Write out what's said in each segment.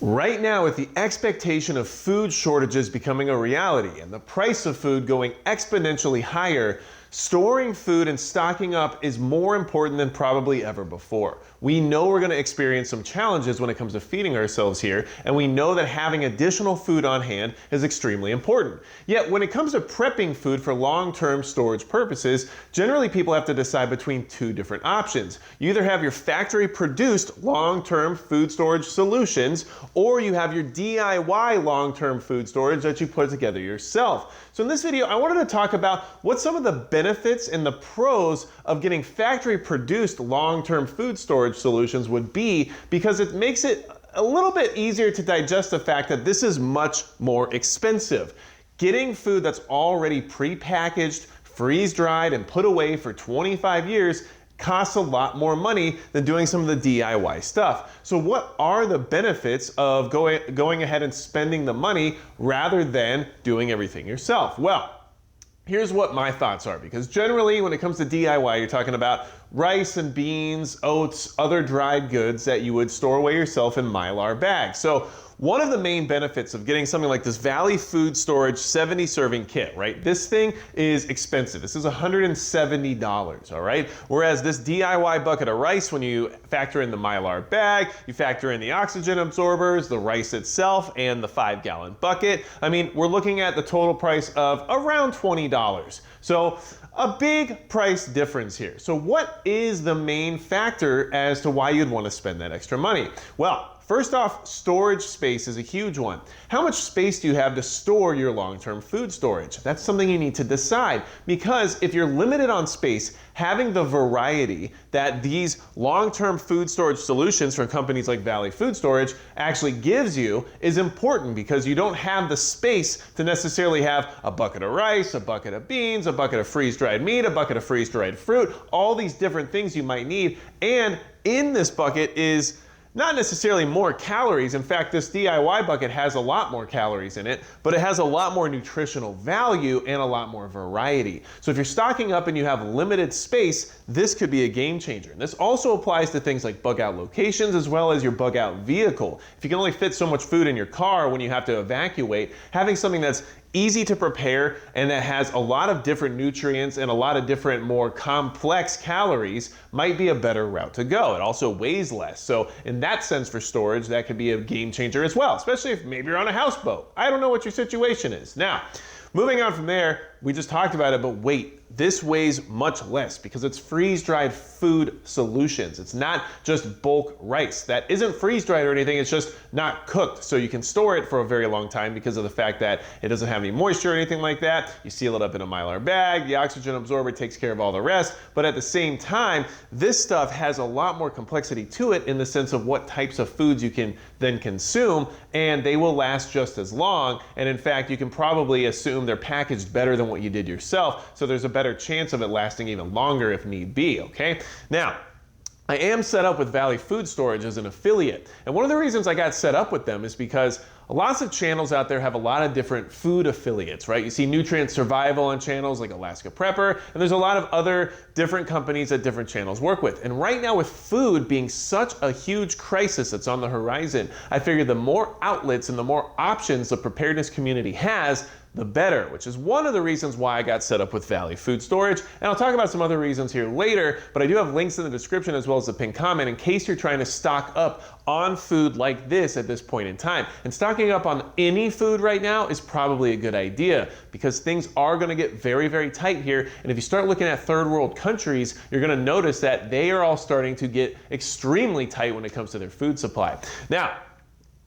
Right now, with the expectation of food shortages becoming a reality and the price of food going exponentially higher, storing food and stocking up is more important than probably ever before. We know we're going to experience some challenges when it comes to feeding ourselves here, and we know that having additional food on hand is extremely important. Yet, when it comes to prepping food for long-term storage purposes, generally people have to decide between two different options. You either have your factory-produced long-term food storage solutions, or you have your DIY long-term food storage that you put together yourself. So in this video, I wanted to talk about what some of the benefits and the pros of getting factory-produced long-term food storage solutions would be, because it makes it a little bit easier to digest the fact that this is much more expensive. Getting food that's already pre-packaged, freeze-dried, and put away for 25 years costs a lot more money than doing some of the DIY stuff. So what are the benefits of going ahead and spending the money rather than doing everything yourself? Well, here's what my thoughts are, because generally when it comes to DIY, you're talking about rice and beans, oats, other dried goods that you would store away yourself in Mylar bags. So one of the main benefits of getting something like this Valley Food Storage 70 serving kit, right? This thing is expensive. This is $170, all right? Whereas this DIY bucket of rice, when you factor in the Mylar bag, you factor in the oxygen absorbers, the rice itself, and the 5-gallon bucket, I mean, we're looking at the total price of around $20. So a big price difference here. So what is the main factor as to why you'd want to spend that extra money? Well, first off, storage space is a huge one. How much space do you have to store your long-term food storage? That's something you need to decide, because if you're limited on space, having the variety that these long-term food storage solutions from companies like Valley Food Storage actually gives you is important, because you don't have the space to necessarily have a bucket of rice, a bucket of beans, a bucket of freeze-dried meat, a bucket of freeze-dried fruit, all these different things you might need. And in this bucket is not necessarily more calories. In fact, this DIY bucket has a lot more calories in it, but it has a lot more nutritional value and a lot more variety. So if you're stocking up and you have limited space, this could be a game changer. And this also applies to things like bug out locations as well as your bug out vehicle. If you can only fit so much food in your car when you have to evacuate, having something that's easy to prepare and that has a lot of different nutrients and a lot of different more complex calories might be a better route to go. It also weighs less. So in that sense, for storage, that could be a game changer as well, especially if maybe you're on a houseboat. I don't know what your situation is. Now, moving on from there, we just talked about it, but wait, this weighs much less because it's freeze-dried food solutions. It's not just bulk rice. That isn't freeze-dried or anything, it's just not cooked. So you can store it for a very long time because of the fact that it doesn't have any moisture or anything like that. You seal it up in a Mylar bag, the oxygen absorber takes care of all the rest, but at the same time, this stuff has a lot more complexity to it in the sense of what types of foods you can then consume, and they will last just as long. And in fact, you can probably assume they're packaged better than what you did yourself, so there's a better chance of it lasting even longer if need be, okay? Now, I am set up with Valley Food Storage as an affiliate, and one of the reasons I got set up with them is because lots of channels out there have a lot of different food affiliates, right? You see Nutrient Survival on channels like Alaska Prepper, and there's a lot of other different companies that different channels work with. And right now, with food being such a huge crisis that's on the horizon, I figured the more outlets and the more options the preparedness community has, the better, which is one of the reasons why I got set up with Valley Food Storage. And I'll talk about some other reasons here later, but I do have links in the description as well as the pinned comment in case you're trying to stock up on food like this at this point in time. And stocking up on any food right now is probably a good idea, because things are going to get very, very tight here. And if you start looking at third world countries, you're going to notice that they are all starting to get extremely tight when it comes to their food supply. Now,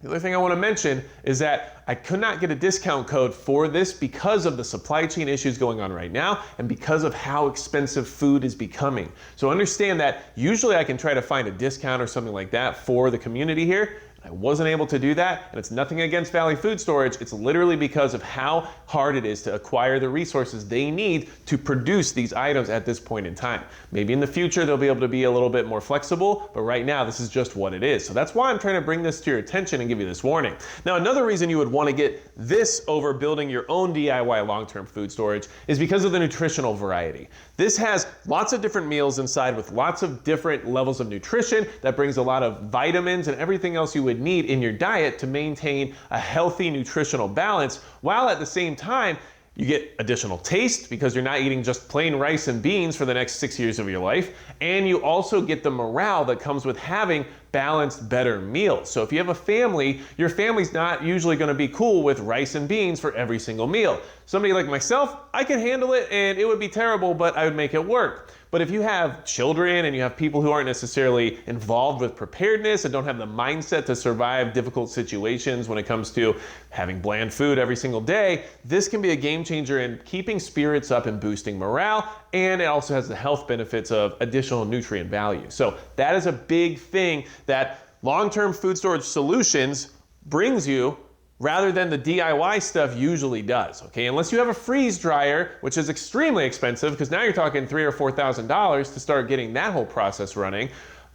the other thing I want to mention is that I could not get a discount code for this because of the supply chain issues going on right now and because of how expensive food is becoming. So understand that usually I can try to find a discount or something like that for the community here. I wasn't able to do that, and it's nothing against Valley Food Storage. It's literally because of how hard it is to acquire the resources they need to produce these items at this point in time. Maybe in the future they'll be able to be a little bit more flexible, but right now this is just what it is. So that's why I'm trying to bring this to your attention and give you this warning. Now, another reason you would want to get this over building your own DIY long-term food storage is because of the nutritional variety. This has lots of different meals inside with lots of different levels of nutrition that brings a lot of vitamins and everything else you would would need in your diet to maintain a healthy nutritional balance, while at the same time you get additional taste because you're not eating just plain rice and beans for the next 6 years of your life, and you also get the morale that comes with having balanced, better meals. So if you have a family, your family's not usually going to be cool with rice and beans for every single meal. Somebody like myself, I can handle it and it would be terrible, but I would make it work. But if you have children and you have people who aren't necessarily involved with preparedness and don't have the mindset to survive difficult situations when it comes to having bland food every single day, this can be a game changer in keeping spirits up and boosting morale, and it also has the health benefits of additional nutrient value. So that is a big thing that long-term food storage solutions brings you, rather than the DIY stuff usually does, okay? Unless you have a freeze dryer, which is extremely expensive, because now you're talking $3,000 or $4,000 to start getting that whole process running,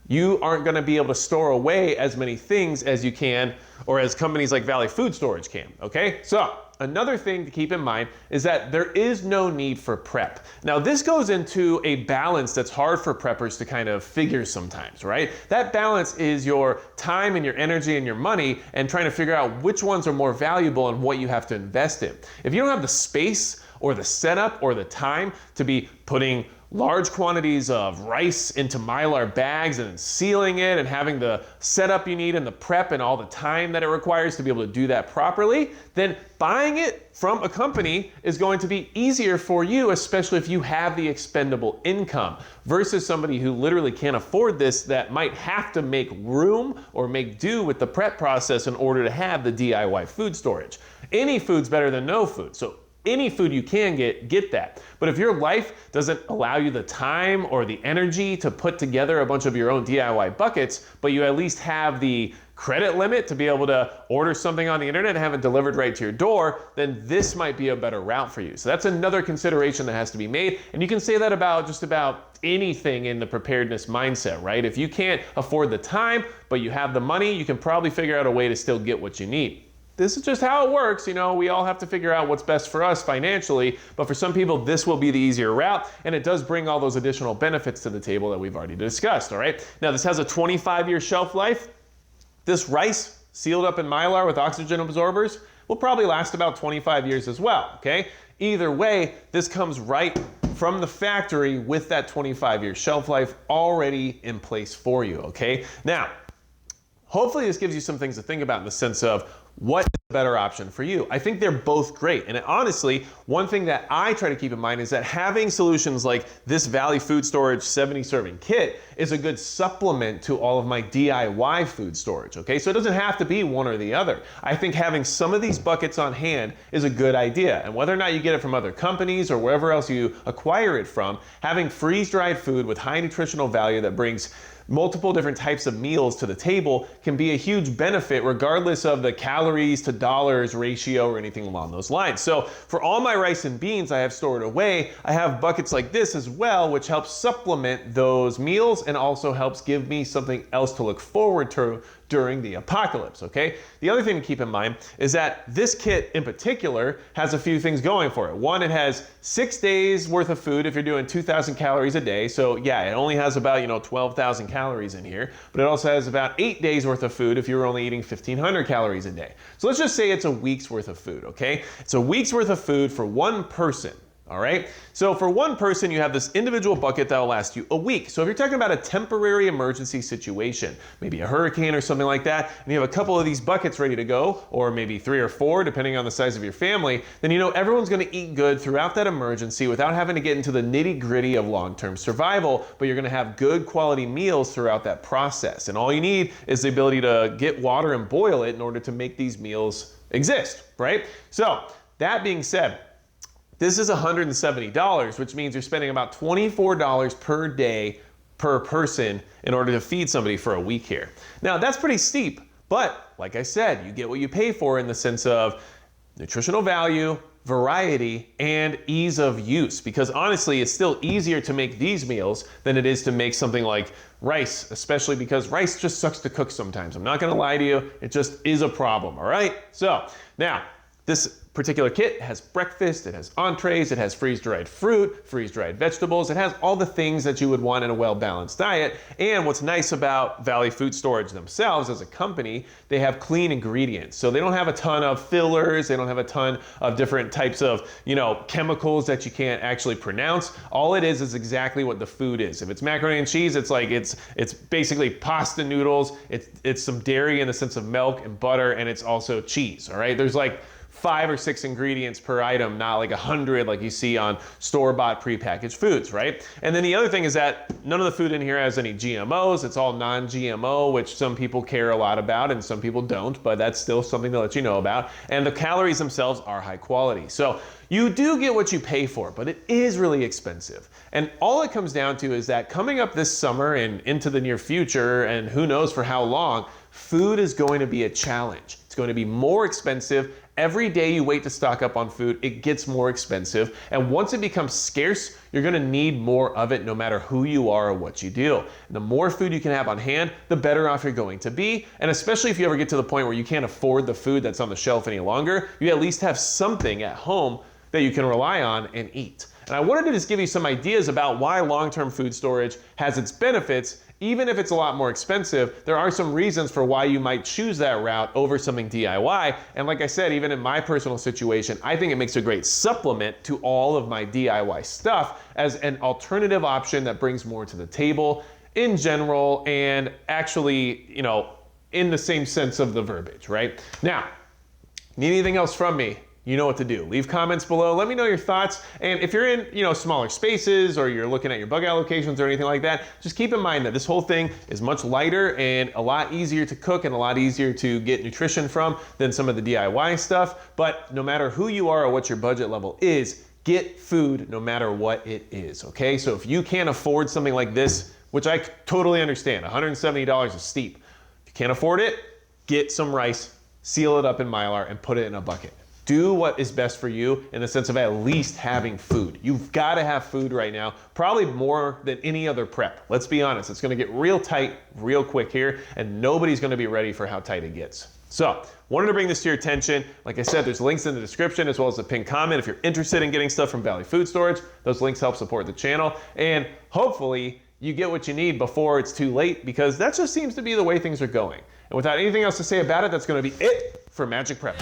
you aren't gonna be able to store away as many things as you can, or as companies like Valley Food Storage can, okay? So, another thing to keep in mind is that there is no need for prep. Now, this goes into a balance that's hard for preppers to kind of figure sometimes, right? That balance is your time and your energy and your money, and trying to figure out which ones are more valuable and what you have to invest in. If you don't have the space or the setup or the time to be putting large quantities of rice into Mylar bags and then sealing it and having the setup you need and the prep and all the time that it requires to be able to do that properly, then buying it from a company is going to be easier for you, especially if you have the expendable income, versus somebody who literally can't afford this, that might have to make room or make do with the prep process in order to have the DIY food storage. Any food's better than no food. So any food you can get that. But if your life doesn't allow you the time or the energy to put together a bunch of your own DIY buckets, but you at least have the credit limit to be able to order something on the internet and have it delivered right to your door, then this might be a better route for you. So that's another consideration that has to be made. And you can say that about just about anything in the preparedness mindset, right? If you can't afford the time, but you have the money, you can probably figure out a way to still get what you need. This is just how it works. You know, we all have to figure out what's best for us financially, but for some people, this will be the easier route, and it does bring all those additional benefits to the table that we've already discussed, all right? Now, this has a 25-year shelf life. This rice, sealed up in Mylar with oxygen absorbers, will probably last about 25 years as well, okay? Either way, this comes right from the factory with that 25-year shelf life already in place for you, okay? Now, hopefully this gives you some things to think about in the sense of what is a better option for you. I think they're both great. And honestly, one thing that I try to keep in mind is that having solutions like this Valley Food Storage 70 serving kit is a good supplement to all of my DIY food storage, okay? So it doesn't have to be one or the other. I think having some of these buckets on hand is a good idea. And whether or not you get it from other companies or wherever else you acquire it from, having freeze-dried food with high nutritional value that brings multiple different types of meals to the table can be a huge benefit regardless of the calories to dollars ratio or anything along those lines. So for all my rice and beans I have stored away, I have buckets like this as well, which helps supplement those meals and also helps give me something else to look forward to during the apocalypse, okay? The other thing to keep in mind is that this kit in particular has a few things going for it. One, it has 6 days worth of food if you're doing 2,000 calories a day. So yeah, it only has about, 12,000 calories in here, but it also has about 8 days worth of food if you're only eating 1,500 calories a day. So let's just say it's a week's worth of food, okay? It's a week's worth of food for one person. All right, so for one person, you have this individual bucket that will last you a week. So if you're talking about a temporary emergency situation, maybe a hurricane or something like that, and you have a couple of these buckets ready to go, or maybe 3 or 4, depending on the size of your family, then everyone's gonna eat good throughout that emergency without having to get into the nitty-gritty of long-term survival, but you're gonna have good quality meals throughout that process. And all you need is the ability to get water and boil it in order to make these meals exist, right? So that being said, this is $170, which means you're spending about $24 per day per person in order to feed somebody for a week here. Now, that's pretty steep, but like I said, you get what you pay for in the sense of nutritional value, variety, and ease of use. Because honestly, it's still easier to make these meals than it is to make something like rice, especially because rice just sucks to cook sometimes. I'm not gonna lie to you, it just is a problem, all right? So, now, This particular kit has breakfast, it has entrees, it has freeze-dried fruit, freeze-dried vegetables, it has all the things that you would want in a well-balanced diet. And what's nice about Valley Food Storage themselves as a company, they have clean ingredients. So they don't have a ton of fillers, they don't have a ton of different types of, chemicals that you can't actually pronounce. All it is exactly what the food is. If it's macaroni and cheese, it's like it's basically pasta noodles, it's some dairy in the sense of milk and butter, and it's also cheese, all right? There's like 5 or 6 ingredients per item, not like 100 like you see on store-bought prepackaged foods, right? And then the other thing is that none of the food in here has any GMOs. It's all non-GMO, which some people care a lot about and some people don't, but that's still something to let you know about. And the calories themselves are high quality. So you do get what you pay for, but it is really expensive. And all it comes down to is that coming up this summer and into the near future, and who knows for how long, food is going to be a challenge. It's going to be more expensive. Every day you wait to stock up on food, it gets more expensive. And once it becomes scarce, you're gonna need more of it no matter who you are or what you do. And the more food you can have on hand, the better off you're going to be. And especially if you ever get to the point where you can't afford the food that's on the shelf any longer, you at least have something at home that you can rely on and eat. And I wanted to just give you some ideas about why long-term food storage has its benefits. Even if it's a lot more expensive, there are some reasons for why you might choose that route over something DIY. And like I said, even in my personal situation, I think it makes a great supplement to all of my DIY stuff as an alternative option that brings more to the table in general and actually, in the same sense of the verbiage, right? Now, need anything else from me? You know what to do. Leave comments below. Let me know your thoughts. And if you're in, smaller spaces or you're looking at your bug out locations or anything like that, just keep in mind that this whole thing is much lighter and a lot easier to cook and a lot easier to get nutrition from than some of the DIY stuff. But no matter who you are or what your budget level is, get food no matter what it is, okay? So if you can't afford something like this, which I totally understand, $170 is steep. If you can't afford it, get some rice, seal it up in Mylar, and put it in a bucket. Do what is best for you in the sense of at least having food. You've got to have food right now, probably more than any other prep. Let's be honest, it's going to get real tight real quick here, and nobody's going to be ready for how tight it gets. So, wanted to bring this to your attention. Like I said, there's links in the description as well as the pinned comment. If you're interested in getting stuff from Valley Food Storage, those links help support the channel. And hopefully, you get what you need before it's too late, because that just seems to be the way things are going. And without anything else to say about it, that's going to be it for Magic Prep.